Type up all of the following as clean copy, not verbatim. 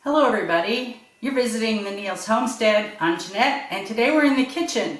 Hello everybody, you're visiting the Neil's Homestead. I'm Janette and today we're in the kitchen.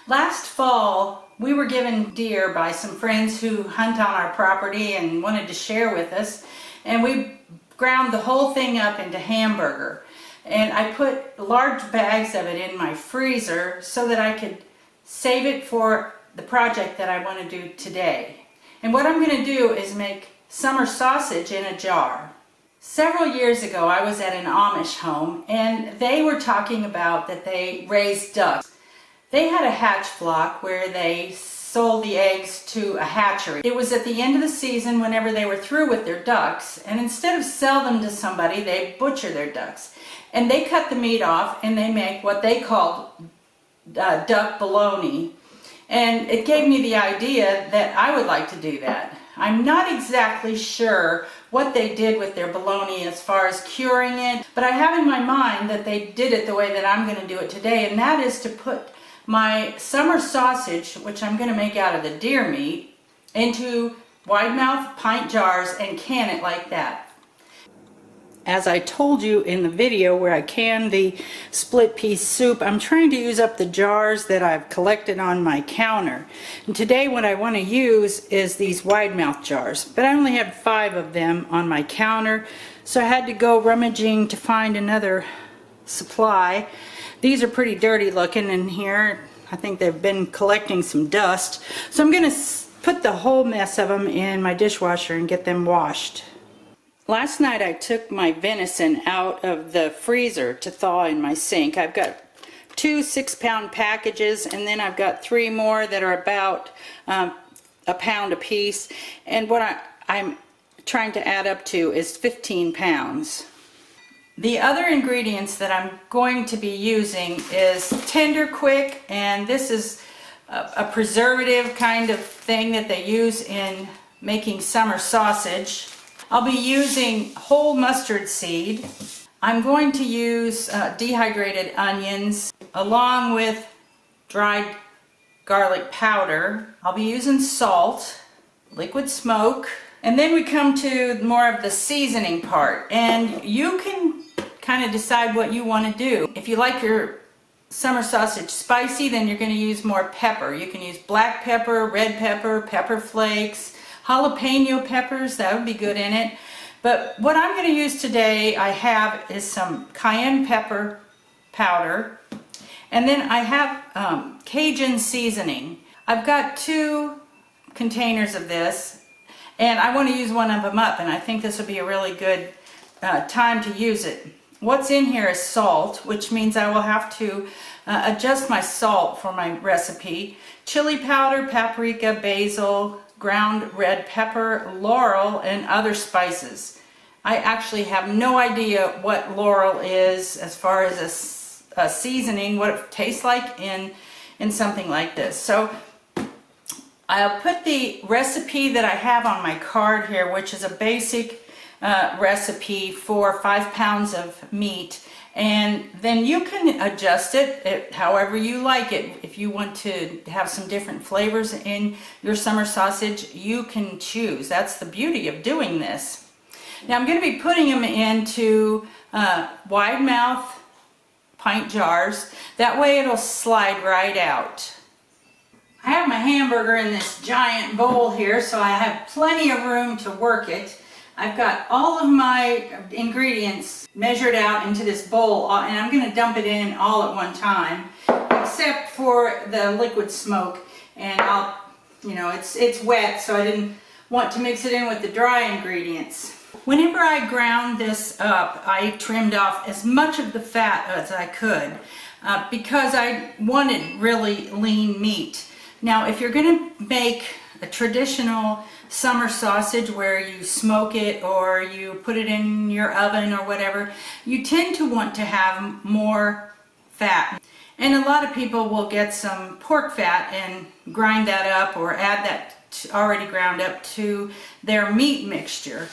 Last fall we were given deer by some friends who hunt on our property and wanted to share with us, and we ground the whole thing up into hamburger, and I put large bags of it in my freezer so that I could save it for the project that I want to do today. And what I'm going to do is make summer sausage in a jar. Several years ago I was at an Amish home and they were talking about that they raised ducks. They had a hatch flock where they sold the eggs to a hatchery. It was at the end of the season whenever they were through with their ducks, and instead of sell them to somebody, they butcher their ducks. And they cut the meat off and they make what they called duck bologna. And it gave me the idea that I would like to do that. I'm not exactly sure what they did with their bologna as far as curing it, but I have in my mind that they did it the way that I'm going to do it today, and that is to put my summer sausage, which I'm going to make out of the deer meat, into wide mouth pint jars and can it like that. As I told you in the video where I canned the split pea soup, I'm trying to use up the jars that I've collected on my counter. And today what I want to use is these wide mouth jars. But I only had 5 of them on my counter, so I had to go rummaging to find another supply. These are pretty dirty looking in here. I think they've been collecting some dust. So I'm going to put the whole mess of them in my dishwasher and get them washed. Last night I took my venison out of the freezer to thaw in my sink. I've got 2 6-pound packages, and then I've got 3 more that are about a pound a piece. And what I'm trying to add up to is 15 pounds. The other ingredients that I'm going to be using is Tender Quick, and this is a preservative kind of thing that they use in making summer sausage. I'll be using whole mustard seed. I'm going to use dehydrated onions along with dried garlic powder. I'll be using salt, liquid smoke, and then we come to more of the seasoning part, and you can kind of decide what you want to do. If you like your summer sausage spicy, then you're going to use more pepper. You can use black pepper, red pepper, pepper flakes, jalapeno peppers, that would be good in it. But what I'm going to use today, I have is some cayenne pepper powder, and then I have Cajun Seasoning. I've got 2 containers of this, and I want to use one of them up, and I think this will be a really good time to use it. What's in here is salt, which means I will have to adjust my salt for my recipe. Chili powder, paprika, basil, ground red pepper, laurel, and other spices. I actually have no idea what laurel is as far as a seasoning, what it tastes like in something like this. So I'll put the recipe that I have on my card here, which is a basic recipe for 5 pounds of meat, and then you can adjust it however you like it. If you want to have some different flavors in your summer sausage, you can choose. That's the beauty of doing this. Now I'm going to be putting them into wide mouth pint jars. That way it'll slide right out. I have my hamburger in this giant bowl here, so I have plenty of room to work it. I've got all of my ingredients measured out into this bowl, and I'm going to dump it in all at one time, except for the liquid smoke. And it's wet, so I didn't want to mix it in with the dry ingredients. Whenever I ground this up, I trimmed off as much of the fat as I could because I wanted really lean meat. Now, if you're going to make a traditional summer sausage where you smoke it or you put it in your oven or whatever, you tend to want to have more fat. And a lot of people will get some pork fat and grind that up or add that already ground up to their meat mixture.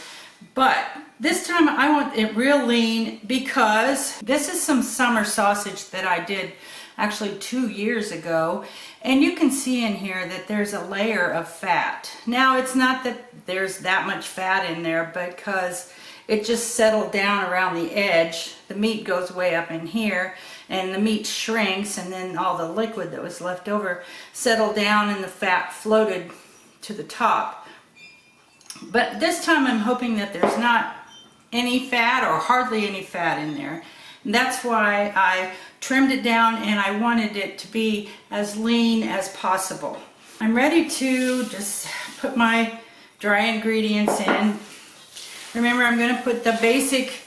But this time I want it real lean because this is some summer sausage that I did actually 2 years ago, and you can see in here that there's a layer of fat. Now it's not that there's that much fat in there because it just settled down around the edge. The meat goes way up in here, and the meat shrinks, and then all the liquid that was left over settled down and the fat floated to the top. But this time I'm hoping that there's not any fat or hardly any fat in there. And that's why I trimmed it down, and I wanted it to be as lean as possible. I'm ready to just put my dry ingredients in. Remember, I'm going to put the basic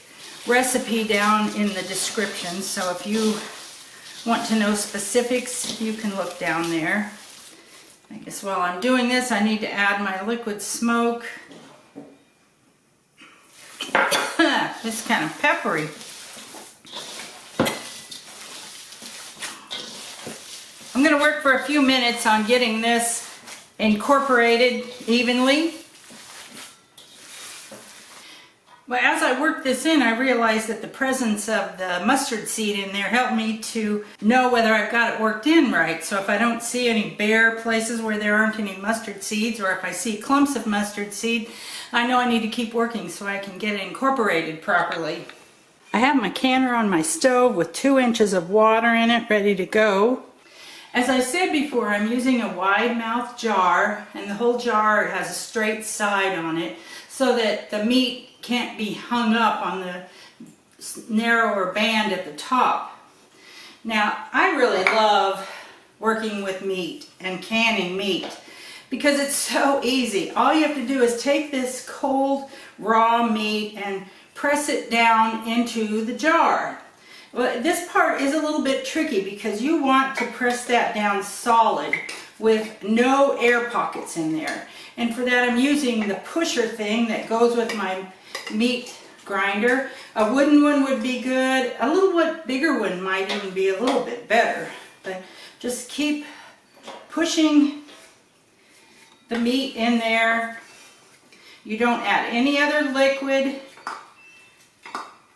recipe down in the description, so if you want to know specifics, you can look down there. I guess while I'm doing this, I need to add my liquid smoke. It's kind of peppery. I'm going to work for a few minutes on getting this incorporated evenly. Well, as I worked this in, I realized that the presence of the mustard seed in there helped me to know whether I've got it worked in right. So if I don't see any bare places where there aren't any mustard seeds, or if I see clumps of mustard seed, I know I need to keep working so I can get it incorporated properly. I have my canner on my stove with 2 inches of water in it, ready to go. As I said before, I'm using a wide mouth jar, and the whole jar has a straight side on it so that the meat can't be hung up on the narrower band at the top. Now, I really love working with meat and canning meat because it's so easy. All you have to do is take this cold raw meat and press it down into the jar. Well, this part is a little bit tricky because you want to press that down solid with no air pockets in there. And for that, I'm using the pusher thing that goes with my meat grinder. A wooden one would be good. A little bit bigger one might even be a little bit better. But just keep pushing the meat in there. You don't add any other liquid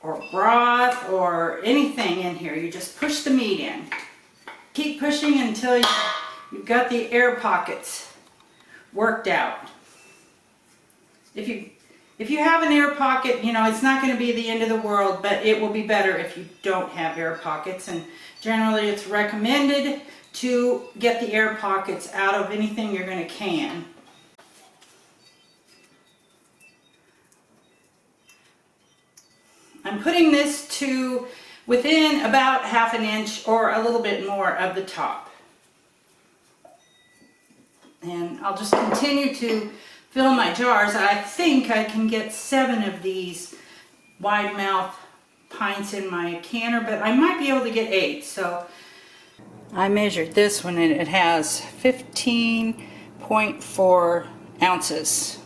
or broth or anything in here. You just push the meat in. Keep pushing until you've got the air pockets worked out. If you have an air pocket, you know, it's not going to be the end of the world, but it will be better if you don't have air pockets. And generally it's recommended to get the air pockets out of anything you're going to can. I'm putting this to within about 1/2 inch or a little bit more of the top. And I'll just continue to fill my jars. I think I can get 7 of these wide mouth pints in my canner, but I might be able to get 8. So I measured this one and it has 15.4 ounces.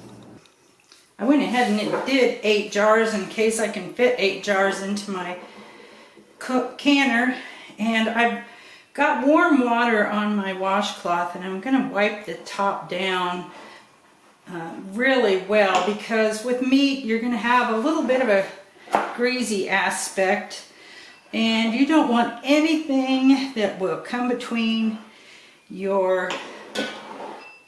I went ahead and it did 8 jars in case I can fit 8 jars into my canner. And I've got warm water on my washcloth, and I'm going to wipe the top down really well, because with meat you're going to have a little bit of a greasy aspect, and you don't want anything that will come between your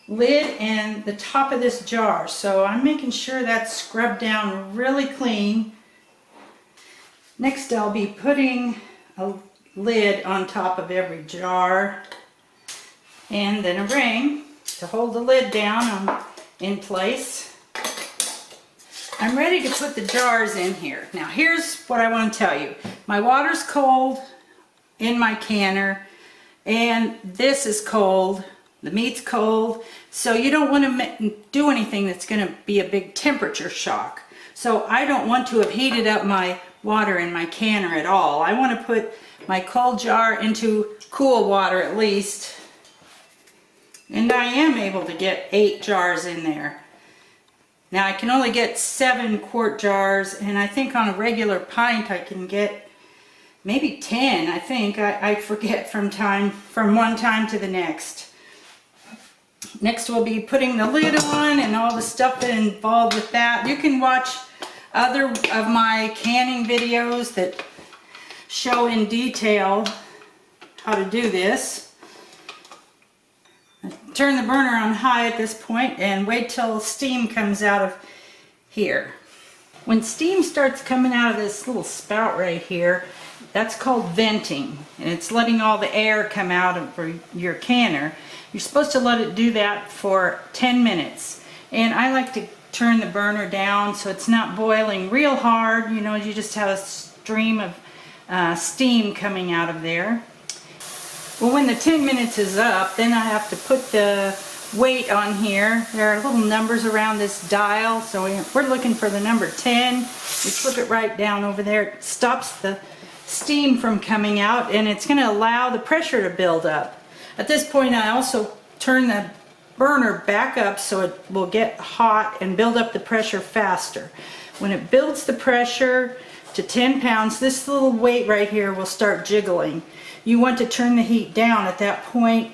lid and the top of this jar. So I'm making sure that's scrubbed down really clean. Next, I'll be putting a lid on top of every jar, and then a ring to hold the lid down in place. I'm ready to put the jars in here. Now here's what I want to tell you. My water's cold in my canner, and this is cold. The meat's cold, so you don't want to do anything that's going to be a big temperature shock. So I don't want to have heated up my water in my canner at all. I want to put my cold jar into cool water at least. And I am able to get 8 jars in there. Now I can only get 7 quart jars, and I think on a regular pint I can get maybe 10. I think I forget from one time to the next. Next we'll be putting the lid on and all the stuff that involved with that. You can watch other of my canning videos that show in detail how to do this. Turn the burner on high at this point and wait till steam comes out of here. When steam starts coming out of this little spout right here, that's called venting, and it's letting all the air come out of your canner. You're supposed to let it do that for 10 minutes. And I like to turn the burner down so it's not boiling real hard. You know, you just have a stream of steam coming out of there. Well, when the 10 minutes is up, then I have to put the weight on here. There are little numbers around this dial, so we're looking for the number 10. We flip it right down over there. It stops the steam from coming out, and it's going to allow the pressure to build up. At this point, I also turn the burner back up so it will get hot and build up the pressure faster. When it builds the pressure to 10 pounds, this little weight right here will start jiggling. You want to turn the heat down at that point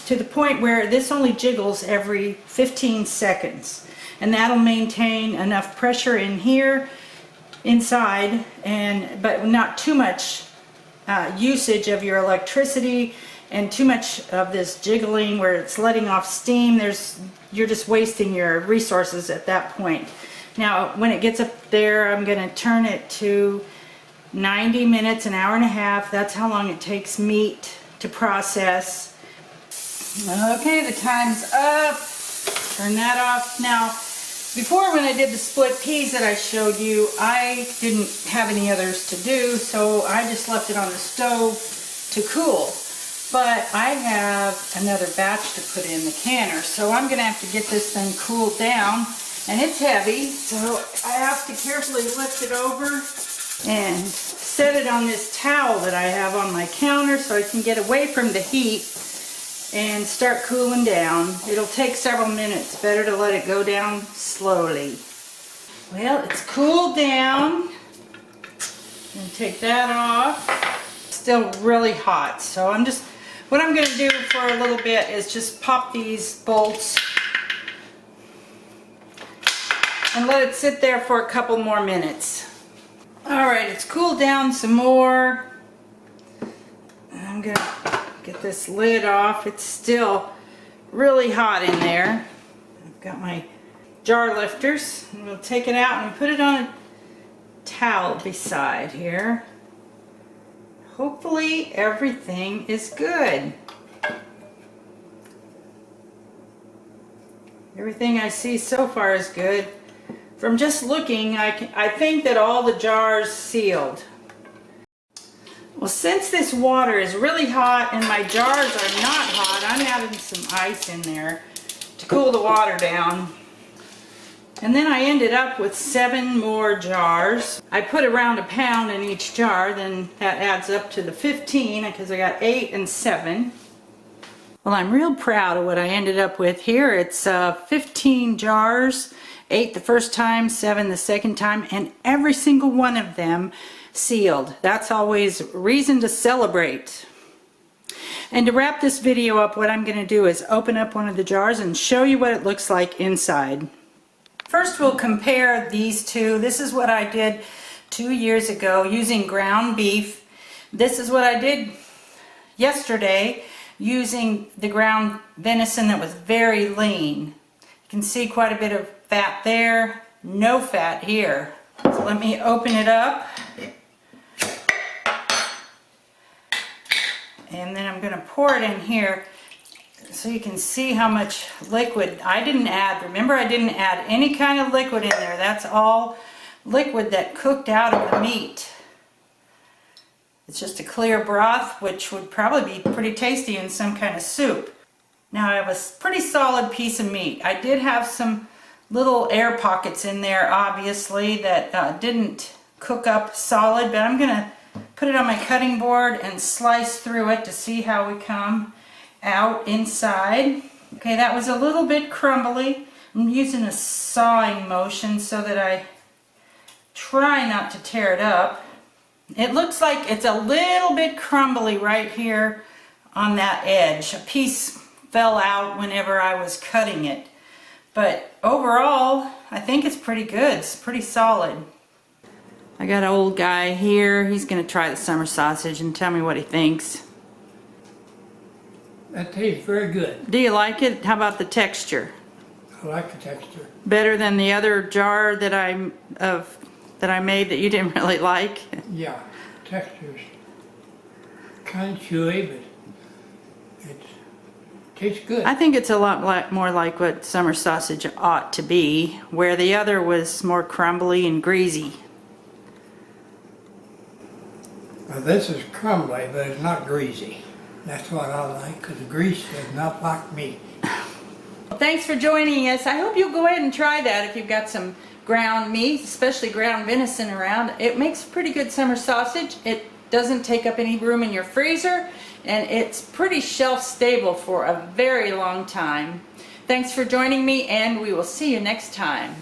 to the point where this only jiggles every 15 seconds. And that'll maintain enough pressure in here, inside, but not too much usage of your electricity and too much of this jiggling where it's letting off steam. You're just wasting your resources at that point. Now, when it gets up there, I'm going to turn it to 90 minutes, an hour and a half. That's how long it takes meat to process. Okay, the time's up. Turn that off. Now, before, when I did the split peas that I showed you, I didn't have any others to do, so I just left it on the stove to cool. But I have another batch to put in the canner, so I'm going to have to get this thing cooled down. And it's heavy, so I have to carefully lift it over and set it on this towel that I have on my counter so I can get away from the heat and start cooling down. It'll take several minutes. Better to let it go down slowly. Well, it's cooled down. And take that off. Still really hot, so what I'm going to do for a little bit is just pop these bolts and let it sit there for a couple more minutes. Alright, it's cooled down some more. I'm going to get this lid off. It's still really hot in there. I've got my jar lifters, and we'll take it out and put it on a towel beside here. Hopefully everything is good. Everything I see so far is good. From just looking, I think that all the jars sealed. Well, since this water is really hot and my jars are not hot, I'm adding some ice in there to cool the water down. And then I ended up with 7 more jars. I put around a pound in each jar, then that adds up to the 15 because I got 8 and 7. Well, I'm real proud of what I ended up with here. It's 15 jars, 8 the first time, 7 the second time, and every single one of them sealed. That's always reason to celebrate. And to wrap this video up, what I'm going to do is open up one of the jars and show you what it looks like inside. First, we'll compare these two. This is what I did 2 years ago using ground beef. This is what I did yesterday using the ground venison that was very lean. You can see quite a bit of fat there, no fat here. So let me open it up. And then I'm going to pour it in here so you can see how much liquid I didn't add. Remember, I didn't add any kind of liquid in there. That's all liquid that cooked out of the meat. It's just a clear broth, which would probably be pretty tasty in some kind of soup. Now I have a pretty solid piece of meat. I did have some little air pockets in there, obviously, that didn't cook up solid, but I'm going to put it on my cutting board and slice through it to see how we come out inside. Okay, that was a little bit crumbly. I'm using a sawing motion so that I try not to tear it up. It looks like it's a little bit crumbly right here on that edge. A piece fell out whenever I was cutting it. But overall, I think it's pretty good. It's pretty solid. I got an old guy here. He's going to try the summer sausage and tell me what he thinks. That tastes very good. Do you like it? How about the texture? I like the texture. Better than the other jar that of that I made that you didn't really like? Yeah, texture's kind of chewy, but it tastes good. I think it's a lot more like what summer sausage ought to be, where the other was more crumbly and greasy. Well, this is crumbly, but it's not greasy. That's what I like, because the grease does not like me. Well, thanks for joining us. I hope you'll go ahead and try that if you've got some ground meat, especially ground venison around. It makes pretty good summer sausage. It doesn't take up any room in your freezer, and it's pretty shelf stable for a very long time. Thanks for joining me, and we will see you next time.